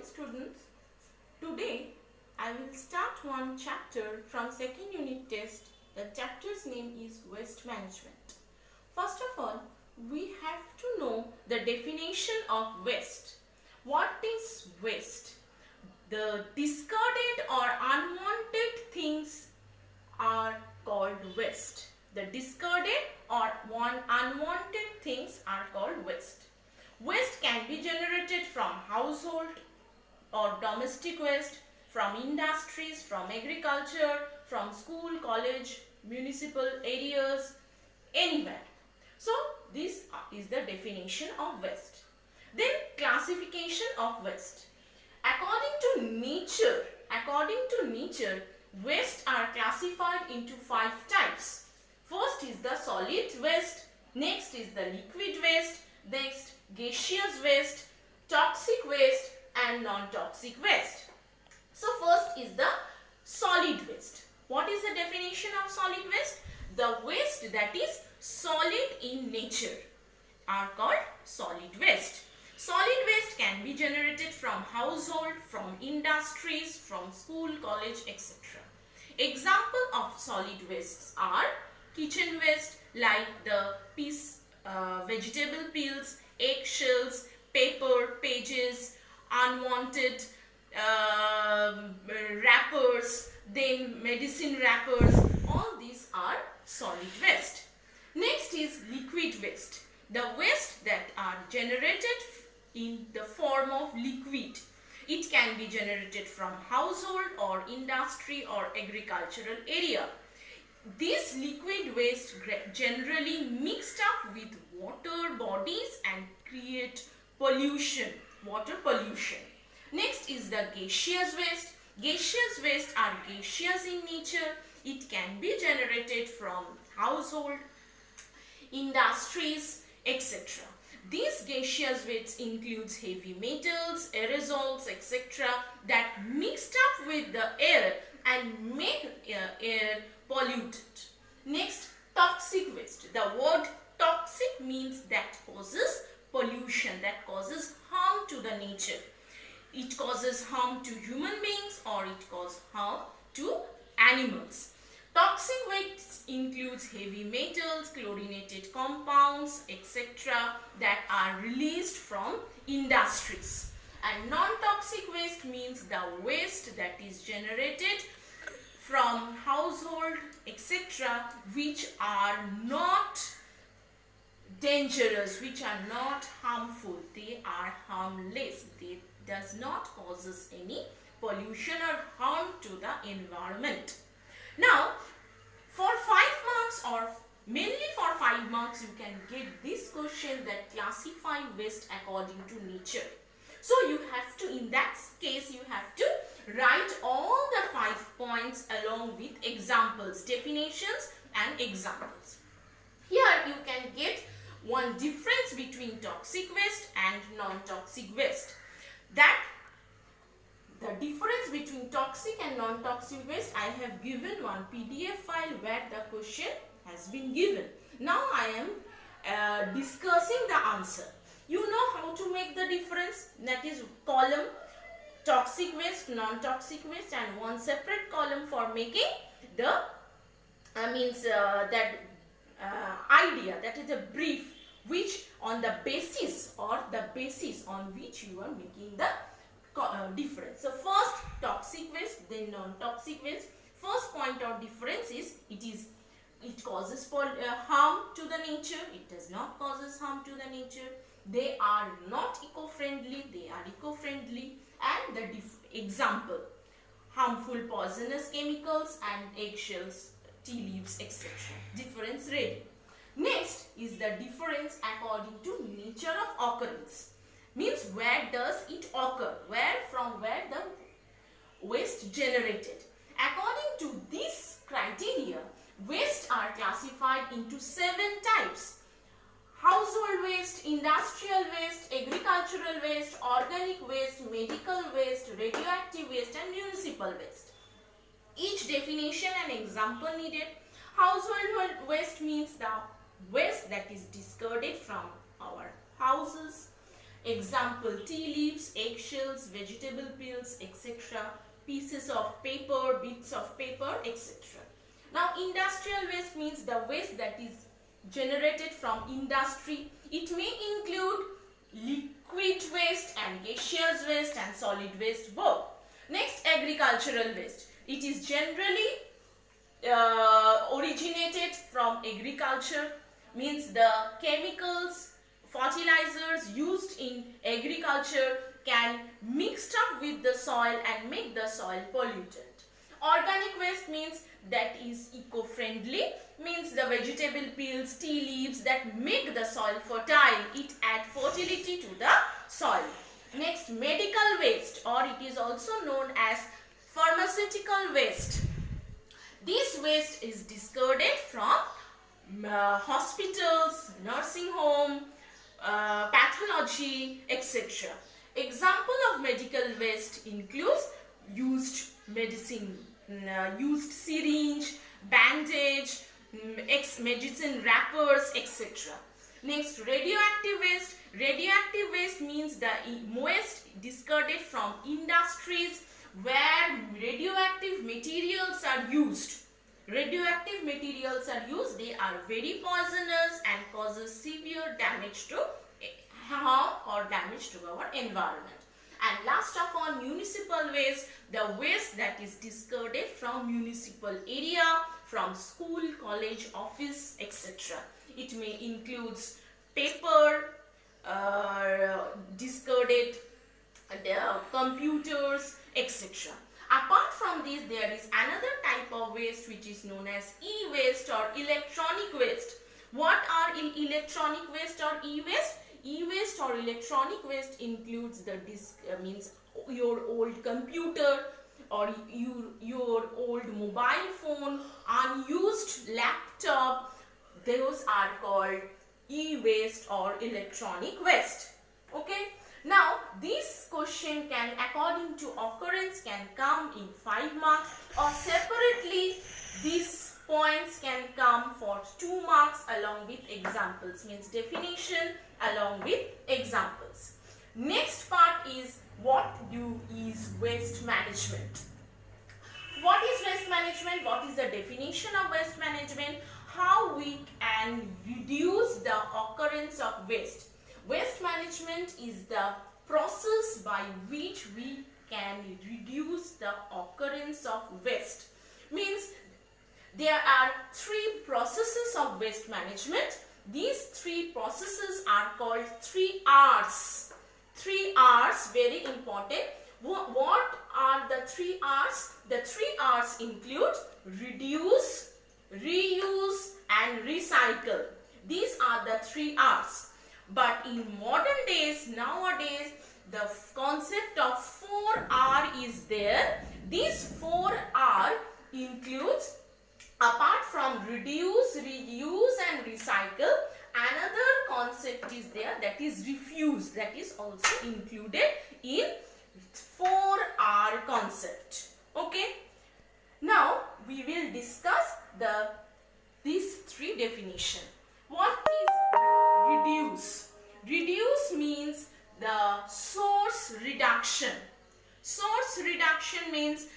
students. Today I will start one chapter from second unit test. The chapter's name is Waste Management. First of all, we have to know the definition of waste. What is waste? The discarded or unwanted things are called waste. The discarded or unwanted things are called waste. Waste can be generated from household or domestic waste, from industries, from agriculture, from school, college, municipal areas, anywhere. So this is the definition of waste. Then classification of waste. According to nature, waste are classified into 5 types. First is the solid waste, next is the liquid waste, next gaseous waste, toxic waste and non-toxic waste. So first is the solid waste. What is the definition of solid waste? The waste that is solid in nature are called solid waste. Solid waste can be generated from household, from industries, from school, college, etc. Example of solid wastes are kitchen waste like the vegetable peels, eggshells, paper, pages, unwanted wrappers, then medicine wrappers. All these are solid waste. Next is liquid waste. The waste that are generated in the form of liquid. It can be generated from household or industry or agricultural area. This liquid waste generally mixed up with water bodies and create pollution, water pollution. Next is the gaseous waste. Gaseous waste are gaseous in nature. It can be generated from household, industries, etc. These gaseous wastes includes heavy metals, aerosols, etc. that mixed up with the air and make air polluted. Next, toxic waste. The word toxic means that causes pollution, that causes harm to the nature. It causes harm to human beings or it causes harm to animals. Toxic waste includes heavy metals, chlorinated compounds, etc. that are released from industries. And non-toxic waste means the waste that is generated from household, etc. which are not dangerous, which are not harmful. They are harmless. They does not causes any pollution or harm to the environment. Now, for 5 marks or mainly for 5 marks, you can get this question that classify waste according to nature. So you have to, in that case, you have to write all the 5 points along with examples, definitions and examples. Here you can get one difference between toxic waste and non-toxic waste. That the difference between toxic and non-toxic waste, I have given one PDF file where the question has been given. Now I am discussing the answer. You know how to make the difference, that is column toxic waste, non-toxic waste and one separate column for making the idea, that is a brief which on the basis or the basis on which you are making the difference. So first toxic waste, then non-toxic waste. First point of difference is it causes harm to the nature. It does not causes harm to the nature. They are not eco-friendly. They are eco-friendly. And the example, harmful poisonous chemicals and eggshells, tea leaves, etc. Difference ready. Next is the difference according to nature of occurrence. Means where does it occur? From where the waste generated. According to this criteria, waste are classified into 7 types. Household waste, industrial waste, agricultural waste, organic waste, medical waste, radioactive waste and municipal waste. Each definition and example needed. Household waste means the waste that is discarded from our houses, Example, tea leaves, eggshells, vegetable peels, etc. Pieces of paper, bits of paper, etc. Now, industrial waste means the waste that is generated from industry. It may include liquid waste and gaseous waste and solid waste both. Next, agricultural waste. It is generally originated from agriculture, means the chemicals, fertilizers used in agriculture can mixed up with the soil and make the soil polluted. Organic waste means that is eco-friendly, means the vegetable peels, tea leaves that make the soil fertile. It adds fertility to the soil. Next, medical waste, or it is also known as pharmaceutical waste. This waste is discarded from hospitals, nursing home, pathology, etc. Example of medical waste includes used medicine, used syringe, bandage, medicine wrappers, etc. Next, radioactive waste. Radioactive waste means the waste discarded from industries where radioactive materials are used. Radioactive materials are used, they are very poisonous and causes severe damage to harm or damage to our environment. And last of all, municipal waste, the waste that is discarded from municipal area, from school, college, office, etc. It may include paper, discarded computers, etc. Apart from this, there is another type of waste which is known as e-waste or electronic waste. What are electronic waste or e-waste? E-waste or electronic waste includes the means your old computer or your old mobile phone, unused laptop. Those are called e-waste or electronic waste. Okay. Now, this question can, according to occurrence, can come in 5 marks, or separately these points can come for 2 marks along with examples, means definition along with examples. Next part is what is waste management. What is waste management? What is the definition of waste management? How we can reduce the occurrence of waste. Waste management is the process by which we can reduce the occurrence of waste. Means there are 3 processes of waste management. These 3 processes are called 3 R's. 3 R's, very important. What are the 3 R's? The 3 R's include reduce, reuse and recycle. These are the 3 R's. But in modern days, nowadays, the concept of 4R is there. This 4R includes, apart from reduce, reuse and recycle, another concept is there, that is refuse. That is also included in 4R concept. Okay. Now, we will discuss these 3 definitions. What is reduce? Reduce means the source reduction. Source reduction means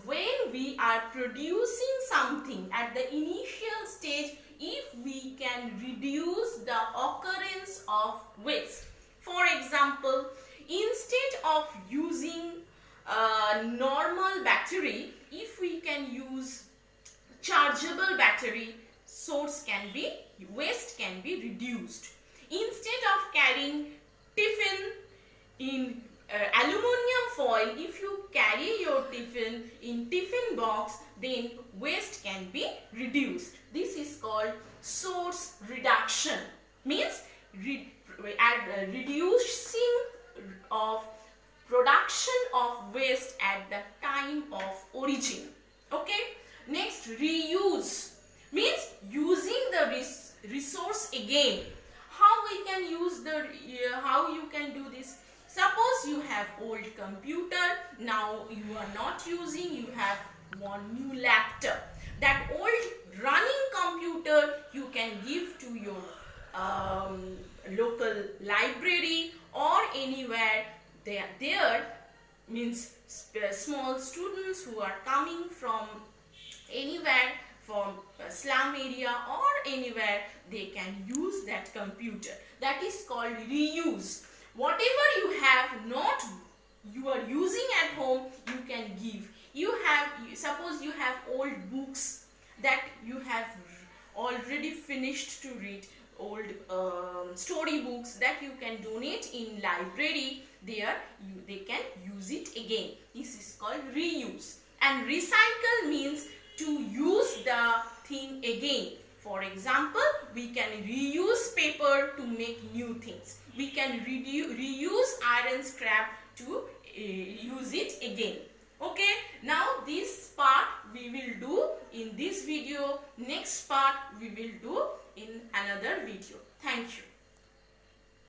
when we are producing something at the initial stage, if we can reduce the occurrence of waste. For example, instead of using a normal battery, if we can use chargeable battery, waste can be reduced. Instead of carrying tiffin in aluminum foil, if you carry your tiffin in tiffin box, then waste can be reduced. This is called source reduction. Means reducing of production of waste at the time of origin. Okay. Next, reuse means using the resource again. How we can use how you can do this? Suppose you have old computer, now you are not using, you have one new laptop. That old running computer you can give to your local library or anywhere there means small students who are coming from anywhere, from slum area or anywhere, they can use that computer. That is called reuse. Whatever you are using at home, you can give. Suppose you have old books that you have already finished to read, old story books that you can donate in library. There they can use it again. This is called reuse. And recycle means to use the thing again. For example, we can reuse paper to make new things. We can reuse iron scrap to use it again. Okay, now this part we will do in this video. Next part we will do in another video. Thank you.